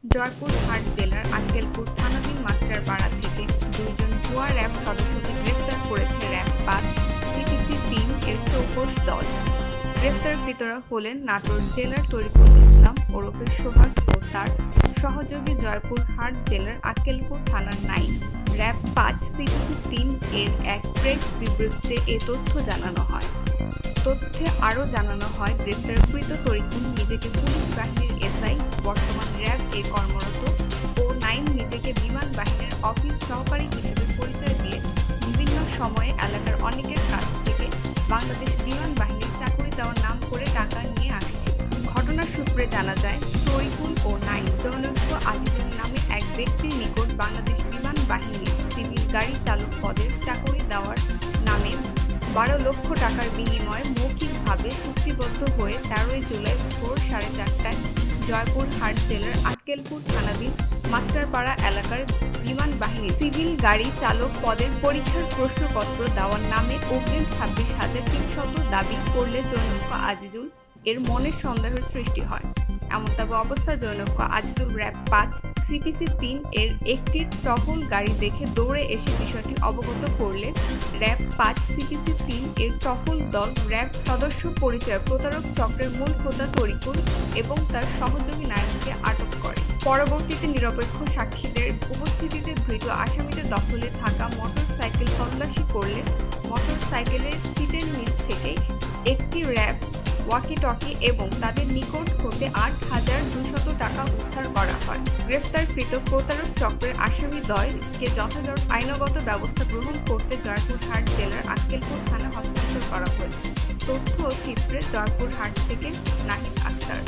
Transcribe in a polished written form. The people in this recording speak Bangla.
জয়পুরহাট জেলার আক্কেলপুর থানাধীন মাস্টারপাড়া থেকে 2 জন ভুয়া র্যাব সদস্যকে গ্রেপ্তার করেছে র্যাব-৫ সিপিসি-৩ এর চৌকস দল। গ্রেপ্তারকৃতরা হলেন নাটোর জেলার তরিকুল ইসলাম ওরফে সোহাগ ও তার সহযোগী জয়পুরহাট জেলার আক্কেলপুর থানার নাইম। র্যাব-৫ সিপিসি-৩ এর এক প্রেস বিবৃতিতে এ তথ্য জানানো হয়। তথ্যে আরও জানানো হয়, গ্রেপ্তারকৃত তরিকুল নিজেকে পুলিশ বাহিনীর এসআই, বর্তমান র্যাব এ কর্মরত, ও নাইম নিজেকে বিমান বাহিনীর অফিস সহকারী হিসেবে পরিচয় দিয়ে বিভিন্ন সময়ে এলাকার অনেকের কাছ থেকে বাংলাদেশ বিমান বাহিনীর চাকরি দেওয়ার নাম করে টাকা নিয়ে আসছে। ঘটনার সূত্রে জানা যায়, তরিকুল ও নাইম জনৈক আজিজুল নামে এক ব্যক্তির নিকট বাংলাদেশ বিমান বাহিনীর সিভিল গাড়ি চালক পদের চাকরি দেওয়ার নামে 12 লক্ষ টাকার বিনিময়ে মৌখিকভাবে চুক্তিবদ্ধ হয়ে 13 জুলাই ভোর 4:30টায় জয়পুরহাট জেলার আক্কেলপুর থানাধীন মাস্টারপাড়া এলাকার বিমান বাহিনীর সিভিল গাড়ি চালক পদের পরীক্ষার প্রশ্নপত্র দেওয়ার নামে অগ্রিম 26,300 দাবি করলে জনৈক আজিজুল এর মনে সন্দেহের সৃষ্টি হয়। এমনতবে অবস্থায় জনৈক আজিজুল র্যাব-৫ সিপিসি-৩ এর একটি টহল গাড়ি দেখে দৌড়ে এসে বিষয়টি অবগত করলে র্যাব-৫ সিপিসি-৩ এর টহল দল র্যাব সদস্য পরিচয় প্রতারক চক্রের মূল হোতা তরিকুল এবং তার সহযোগী নাইমকে আটক করে। পরবর্তীতে নিরপেক্ষ সাক্ষীদের উপস্থিতিতে ধৃত আসামিদের দখলে থাকা মোটরসাইকেল তল্লাশি করলে মোটরসাইকেলের সিটের নিচ থেকে একটি র্যাব ওয়াকি-টকি এবং তাদের নিকট হতে 8,200 টাকা উদ্ধার করা হয়। গ্রেফতারকৃত প্রতারক চক্রের আসামিদ্বয়কে যথাযথ আইনগত ব্যবস্থা গ্রহণ করতে জয়পুরহাট জেলার আক্কেলপুর থানা হস্তান্তর করা হয়েছে। তথ্য ও চিত্রে জয়পুরহাট থেকে নাহিদ আক্তার।